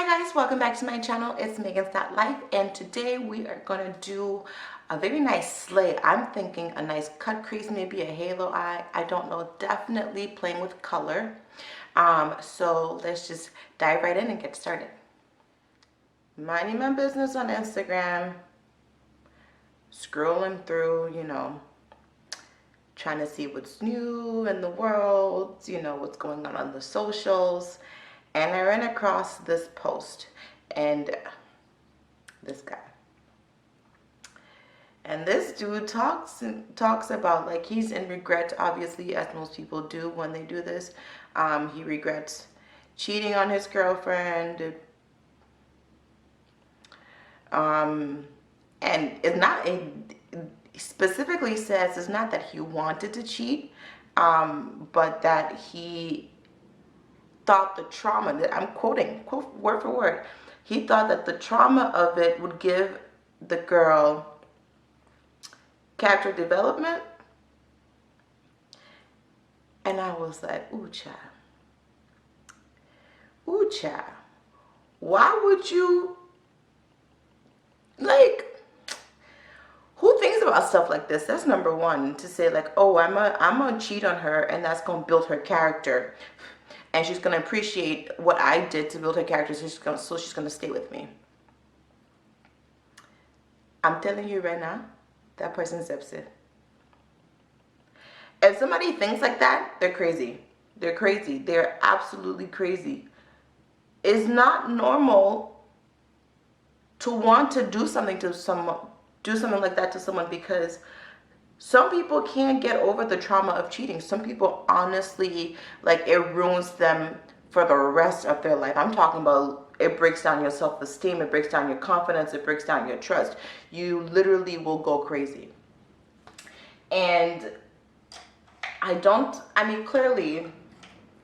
Hi guys, welcome back to my channel. It's Megan's Life, and today we are going to do a very nice slay. I'm thinking a nice cut crease, maybe a halo eye. I don't know, definitely playing with color. So let's just dive right in and get started. Minding my business on Instagram, scrolling through, trying to see what's new in the world, what's going on the socials. And I ran across this post and this guy. And this dude talks about, like, he's in regret, obviously, as most people do when they do this. He regrets cheating on his girlfriend. And it's not, it specifically says it's not that he wanted to cheat, but that he thought the trauma, that I'm quoting, quote word for word, he thought that the trauma of it would give the girl character development. And I was like, ooh child, why would you, like, who thinks about stuff like this? That's number one, to say like, oh, I'm gonna cheat on her and that's gonna build her character. And she's going to appreciate what I did to build her character, so she's going to stay with me. I'm telling you right now, that person's upset. If somebody thinks like that, they're crazy. They're crazy. They're absolutely crazy. It's not normal to want to do something to someone, like that to someone, because some people can't get over the trauma of cheating. Some people, honestly, like, it ruins them for the rest of their life. I'm talking about, it breaks down your self-esteem, it breaks down your confidence, it breaks down your trust. You literally will go crazy. And I mean, clearly,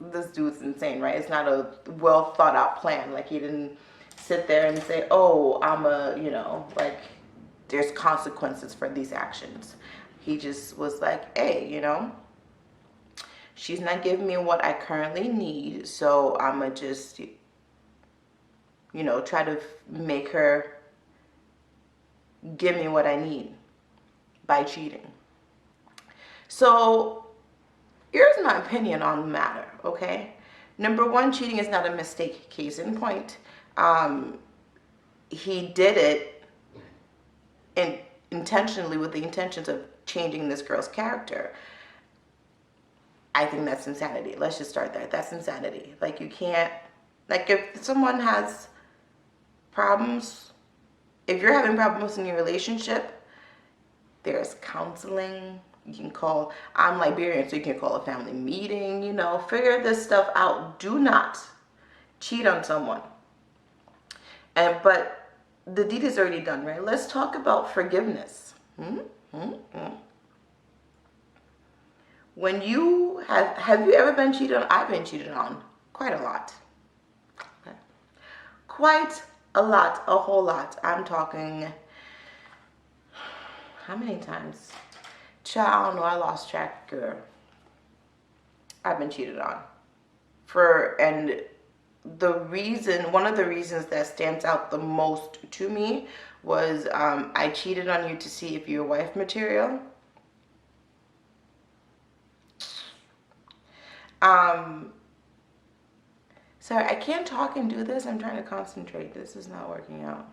this dude's insane, right? It's not a well thought out plan. Like, he didn't sit there and say, oh, like, there's consequences for these actions. He just was like, hey, she's not giving me what I currently need, so I'm gonna just, try to make her give me what I need by cheating. So here's my opinion on the matter, okay? Number one, cheating is not a mistake. Case in point, he did it intentionally, with the intentions of changing this girl's character. I think that's insanity. Let's just start there. That's insanity. Like, you can't, like, if someone has problems, if you're having problems in your relationship, there's counseling. You can call, I'm Liberian, so you can call a family meeting, figure this stuff out. Do not cheat on someone. But the deed is already done, right? Let's talk about forgiveness. When you have you ever been cheated on? I've been cheated on quite a lot. Okay. Quite a lot, a whole lot. I'm talking, how many times? Child, I don't know, I lost track, girl. I've been cheated on. And one of the reasons that stands out the most to me was, I cheated on you to see if you're wife material. Sorry, I can't talk and do this. I'm trying to concentrate. This is not working out.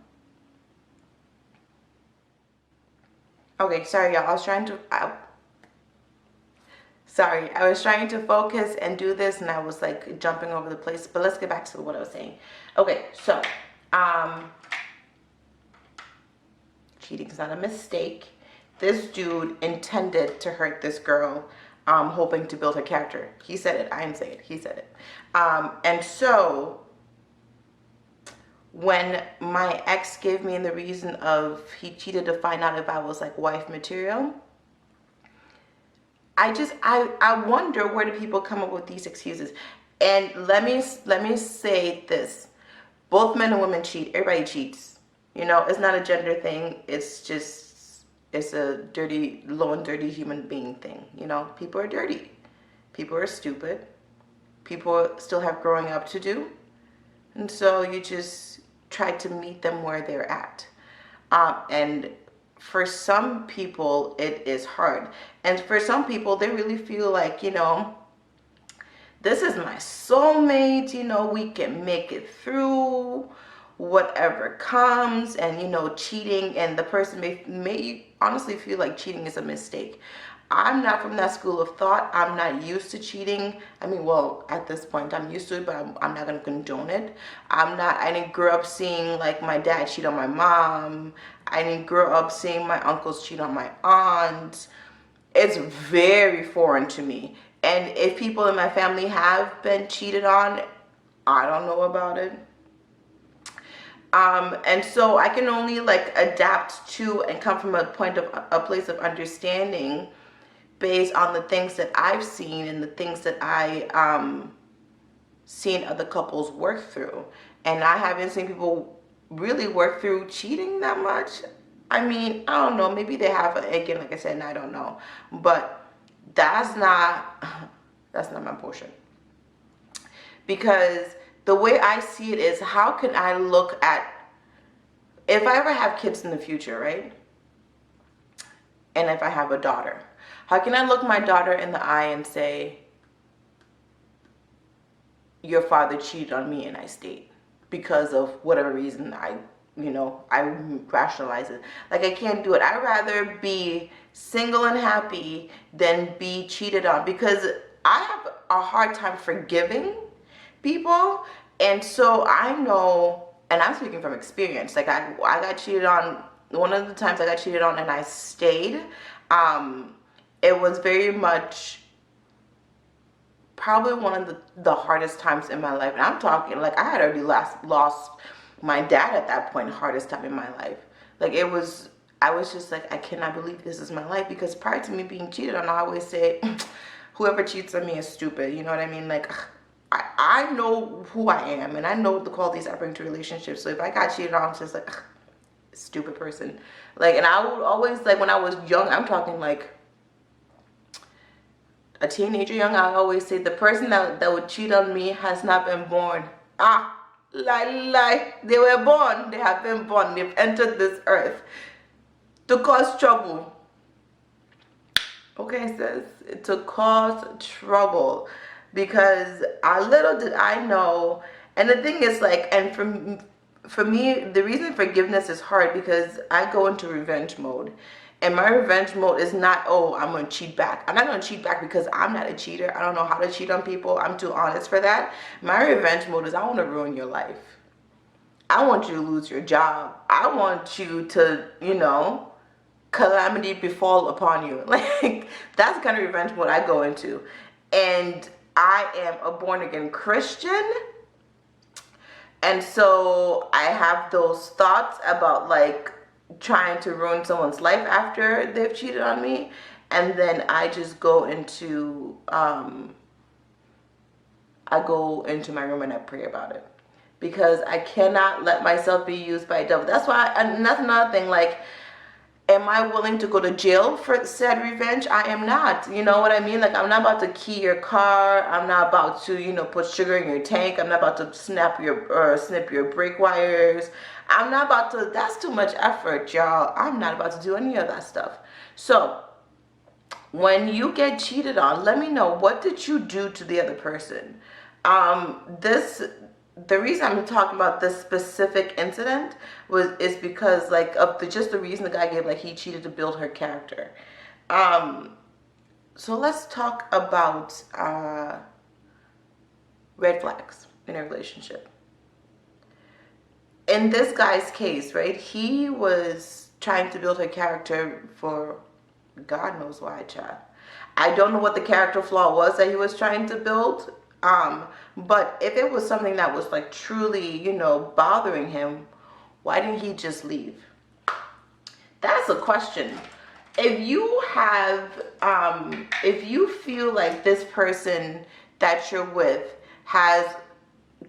Okay, sorry y'all. I was trying to focus and do this, and I was like jumping over the place. But let's get back to what I was saying. Okay, so cheating is not a mistake. This dude intended to hurt this girl, hoping to build her character. He said it. I didn't say it. He said it. And so when my ex gave me the reason of he cheated to find out if I was like wife material, I wonder, where do people come up with these excuses? And let me say this: both men and women cheat. Everybody cheats. It's not a gender thing. It's a dirty, low and dirty human being thing. People are dirty. People are stupid. People still have growing up to do. And so you just try to meet them where they're at. And for some people, it is hard. And for some people, they really feel like, this is my soulmate, we can make it through whatever comes. And, cheating, and the person may honestly feel like cheating is a mistake. I'm not from that school of thought. I'm not used to cheating. I mean, well, at this point I'm used to it, but I'm not going to condone it. I didn't grow up seeing like my dad cheat on my mom. I didn't grow up seeing my uncles cheat on my aunt. It's very foreign to me. And if people in my family have been cheated on, I don't know about it. And so I can only like adapt to and come from a place of understanding based on the things that I've seen and the things that I seen other couples work through. And I haven't seen people really work through cheating that much. I mean, I don't know, maybe they have, again, like I said, and I don't know, but that's not my portion. Because the way I see it is, how can I look at, if I ever have kids in the future, right? And if I have a daughter, how can I look my daughter in the eye and say, your father cheated on me and I stayed because of whatever reason? I rationalize it. Like, I can't do it. I'd rather be single and happy than be cheated on, because I have a hard time forgiving people. And so I know, and I'm speaking from experience, like I got cheated on. One of the times I got cheated on and I stayed, it was very much probably one of the hardest times in my life. And I'm talking like I had already lost my dad at that point, hardest time in my life. Like, I was just like, I cannot believe this is my life. Because prior to me being cheated on, I always say, whoever cheats on me is stupid. You know what I mean? Like, I know who I am, and I know the qualities I bring to relationships. So if I got cheated on, it's just like, stupid person. Like, and I would always, like, when I was young, I'm talking like a teenager young, I always say, the person that would cheat on me has not been born. Lie. They were born. They have been born. They've entered this earth to cause trouble. Okay, sis, to cause trouble. Because little did I know, and the thing is, like, and for me, the reason forgiveness is hard, because I go into revenge mode. And my revenge mode is not, oh, I'm going to cheat back. I'm not going to cheat back because I'm not a cheater. I don't know how to cheat on people. I'm too honest for that. My revenge mode is, I want to ruin your life. I want you to lose your job. I want you to, calamity befall upon you. Like, that's the kind of revenge mode I go into. And I am a born-again Christian. And so I have those thoughts about, like, trying to ruin someone's life after they've cheated on me. And then I just go into I go into my room and I pray about it, because I cannot let myself be used by a devil. That's why, and that's another thing, like, am I willing to go to jail for said revenge? I am not. You know what I mean? Like, I'm not about to key your car. I'm not about to, put sugar in your tank. I'm not about to snip your brake wires. I'm not about to, that's too much effort, y'all. I'm not about to do any of that stuff. So, when you get cheated on, let me know, what did you do to the other person? The reason I'm talking about this specific incident is because, like, of just the reason the guy gave, like, he cheated to build her character. So let's talk about red flags in a relationship. In this guy's case, right, he was trying to build her character for God knows why, child. I don't know what the character flaw was that he was trying to build. But if it was something that was, like, truly, bothering him, why didn't he just leave? That's a question. If you have, if you feel like this person that you're with has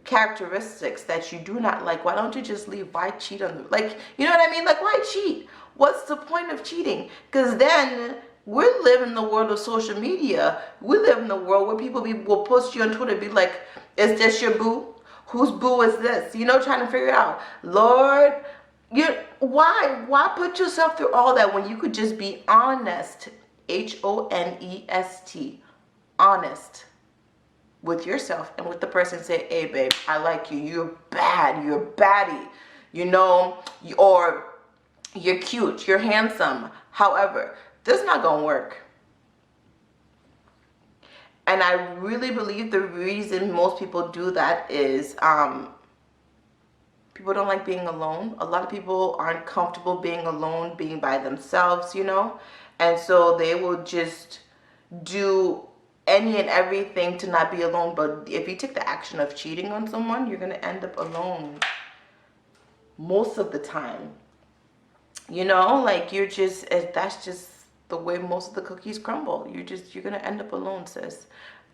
characteristics that you do not like, why don't you just leave? Why cheat on them? Like, you know what I mean? Like, why cheat? What's the point of cheating? Because then we live in the world of social media. We live in the world where people will post you on Twitter, be like, is this your boo? Whose boo is this? You know, trying to figure it out. Lord, why put yourself through all that when you could just be honest? HONEST, honest with yourself and with the person. Say, hey babe, I like you, you're bad, you're a baddie, you know, or you're cute, you're handsome. However, this is not gonna work. And I really believe the reason most people do that is people don't like being alone. A lot of people aren't comfortable being alone, being by themselves, you know, and so they will just do any and everything to not be alone. But if you take the action of cheating on someone, you're gonna end up alone most of the time. You know, like that's just the way most of the cookies crumble. You're gonna end up alone, sis.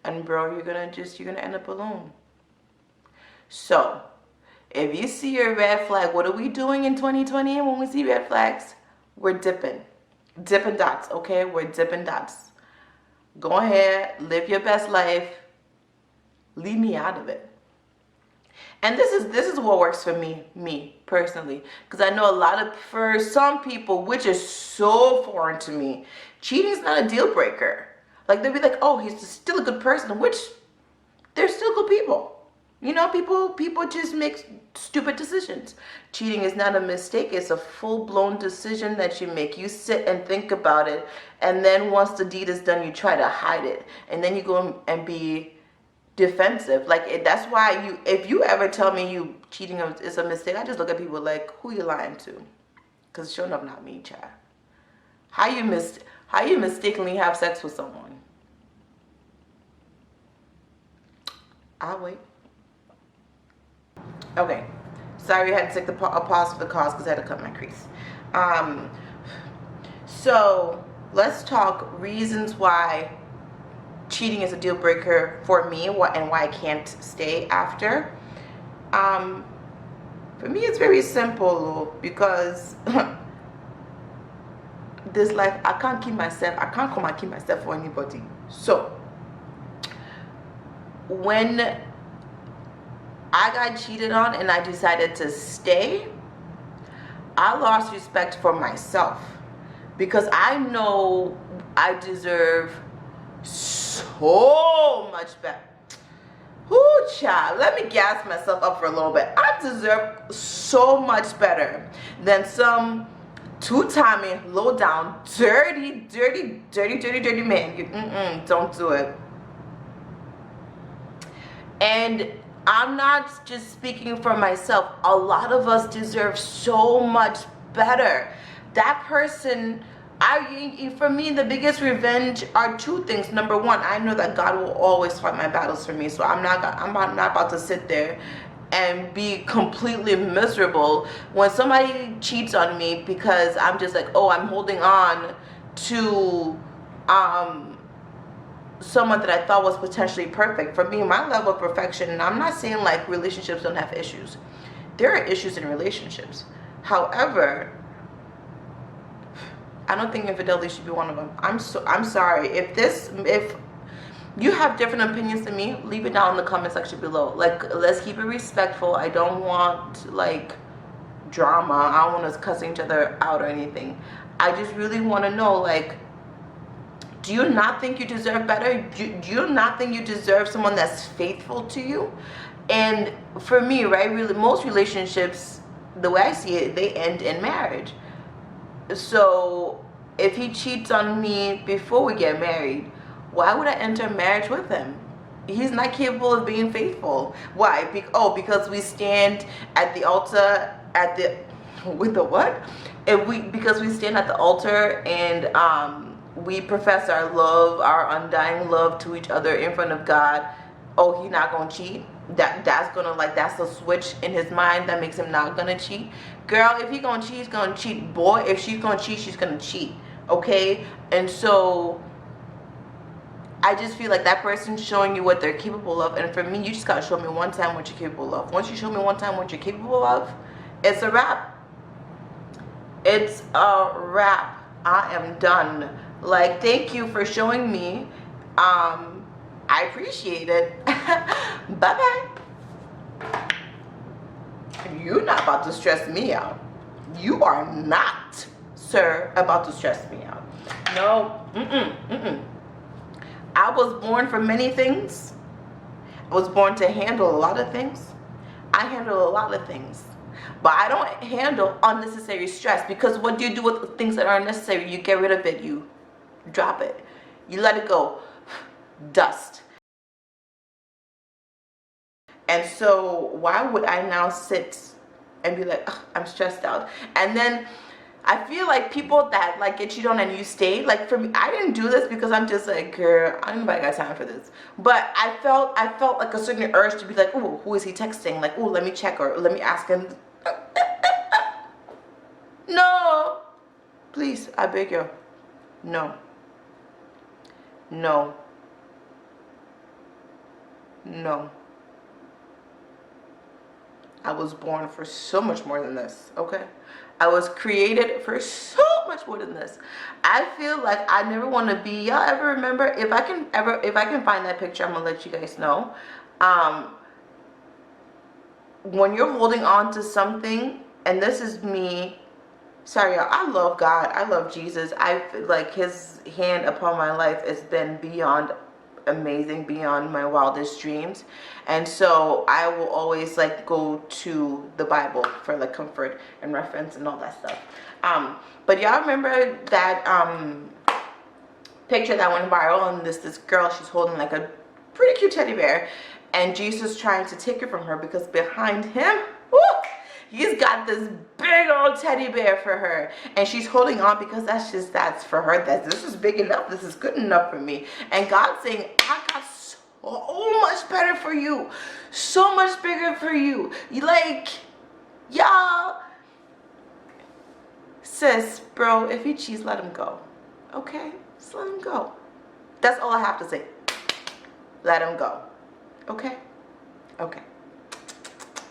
And bro, you're gonna end up alone. So if you see your red flag, what are we doing in 2020 when we see red flags? We're dipping dots, okay? We're dipping dots. Go ahead, live your best life. Leave me out of it. And this is what works for me personally, because I know for some people, which is so foreign to me, cheating is not a deal breaker. Like they'll be like, oh, he's still a good person, which they're still good people. You know, people just make stupid decisions. Cheating is not a mistake. It's a full-blown decision that you make. You sit and think about it, and then once the deed is done, you try to hide it, and then you go and be defensive. Like that's why if you ever tell me you cheating is a mistake, I just look at people like, who you lying to? Because sure enough, not me, child. How you mistakenly have sex with someone? I'll wait. Okay, sorry, I had to take a pause for the cause because I had to cut my crease. So let's talk reasons why cheating is a deal breaker for me, and why I can't stay after. For me, it's very simple, because this life, I can't come and keep myself for anybody. So when I got cheated on and I decided to stay, I lost respect for myself, because I know I deserve so much better. Ooh, child, let me gas myself up for a little bit. I deserve so much better than some two-timing, low-down, dirty man. Don't do it. And I'm not just speaking for myself. A lot of us deserve so much better. That person, for me, the biggest revenge are two things. Number one, I know that God will always fight my battles for me, so I'm not about to sit there and be completely miserable when somebody cheats on me, because I'm just like, oh, I'm holding on to someone that I thought was potentially perfect. For me, my level of perfection, and I'm not saying like relationships don't have issues. There are issues in relationships. However, I don't think infidelity should be one of them. I'm sorry. If you have different opinions than me, leave it down in the comment section below. Like, let's keep it respectful. I don't want like drama. I don't want us cussing each other out or anything. I just really want to know, like, do you not think you deserve better? Do you not think you deserve someone that's faithful to you? And for me, right, really, most relationships, the way I see it, they end in marriage. So if he cheats on me before we get married, why would I enter marriage with him? He's not capable of being faithful. Why? Because we stand at the altar with the what? Because we stand at the altar and we profess our love, our undying love to each other in front of God. Oh, he's not gonna cheat? That's a switch in his mind that makes him not gonna cheat. Girl, if he's gonna cheat, he's gonna cheat. Boy, if she's gonna cheat, she's gonna cheat. Okay? And so I just feel like that person's showing you what they're capable of. And for me, you just gotta show me one time what you're capable of. Once you show me one time what you're capable of, it's a wrap. It's a wrap. I am done. Like, thank you for showing me. I appreciate it. Bye-bye. you're not about to stress me out. You are not, sir, about to stress me out. No, I was born for many things. I was born to handle a lot of things. I handle a lot of things. But I don't handle unnecessary stress, because what do you do with things that are unnecessary? You get rid of it. You drop it. You let it go. Dust. And so why would I now sit and be like, I'm stressed out? And then I feel like people that like get cheated on and you stay, like for me, I didn't do this because I'm just like, girl, I don't got time for this. But I felt like a certain urge to be like, oh, who is he texting? Like, oh, let me check, or let me ask him. No, please, I beg you. No. No. No. I was born for so much more than this, okay? I was created for so much more than this. I feel like I never want to be, y'all ever remember, if I can find that picture, I'm gonna let you guys know. When you're holding on to something, and this is me, sorry y'all, I love God, I love Jesus. I feel like his hand upon my life has been beyond amazing, beyond my wildest dreams. And so I will always like go to the Bible for like comfort and reference and all that stuff. But y'all remember that picture that went viral, and this girl, she's holding like a pretty cute teddy bear, and Jesus trying to take it from her because behind him, whoo, he's got this big old teddy bear for her, and she's holding on because that's for her. This is big enough. This is good enough for me. And God's saying, I got so much better for you, so much bigger for you. You like, y'all, sis, bro, if he cheats, let him go. Okay, just let him go. That's all I have to say. Let him go. Okay. Okay.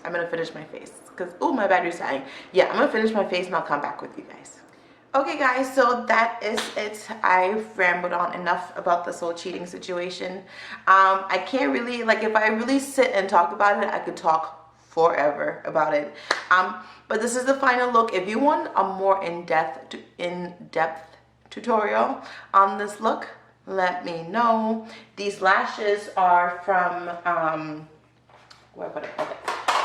I'm gonna finish my face because, oh, my battery's dying. Yeah, I'm gonna finish my face and I'll come back with you guys. Okay guys, so that is it. I've rambled on enough about this whole cheating situation. I can't really, like, if I really sit and talk about it, I could talk forever about it. But this is the final look. If you want a more in-depth tutorial on this look, let me know. These lashes are from where put it? Okay.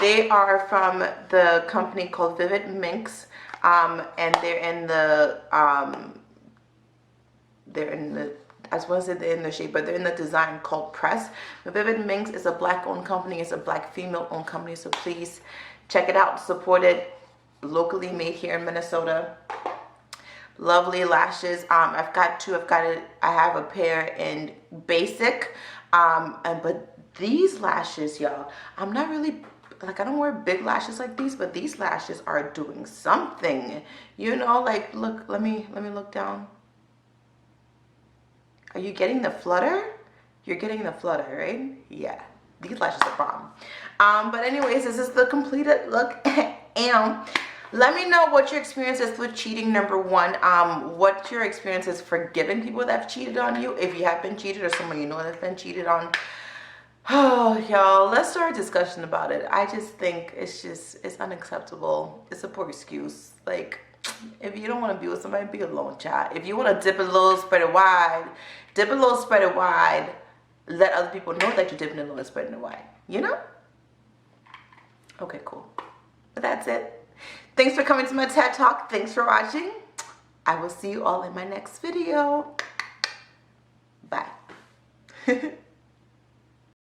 They are from the company called Vivid Minx, and they're in the I was going to say they're in the shape, but they're in the design called Press. The Vivid Minx is a black-owned company. It's a black female-owned company, so please check it out. Support it. Locally made here in Minnesota. Lovely lashes. I've got two. I have a pair in basic, but these lashes, y'all, I'm not really, like, I don't wear big lashes like these, but these lashes are doing something, you know. Like, look, let me look down. Are you getting the flutter? You're getting the flutter, right? Yeah, these lashes are bomb. But anyways, this is the completed look. And let me know what your experience is with cheating, number one. What your experience is forgiving people that have cheated on you, if you have been cheated or someone you know that's been cheated on. Oh, y'all, let's start a discussion about it. I just think it's unacceptable. It's a poor excuse. Like, if you don't want to be with somebody, be alone, chat. If you want to dip a little, spread it wide. Dip a little, spread it wide. Let other people know that you're dipping a little and spreading it wide. You know? Okay, cool. But that's it. Thanks for coming to my TED Talk. Thanks for watching. I will see you all in my next video. Bye.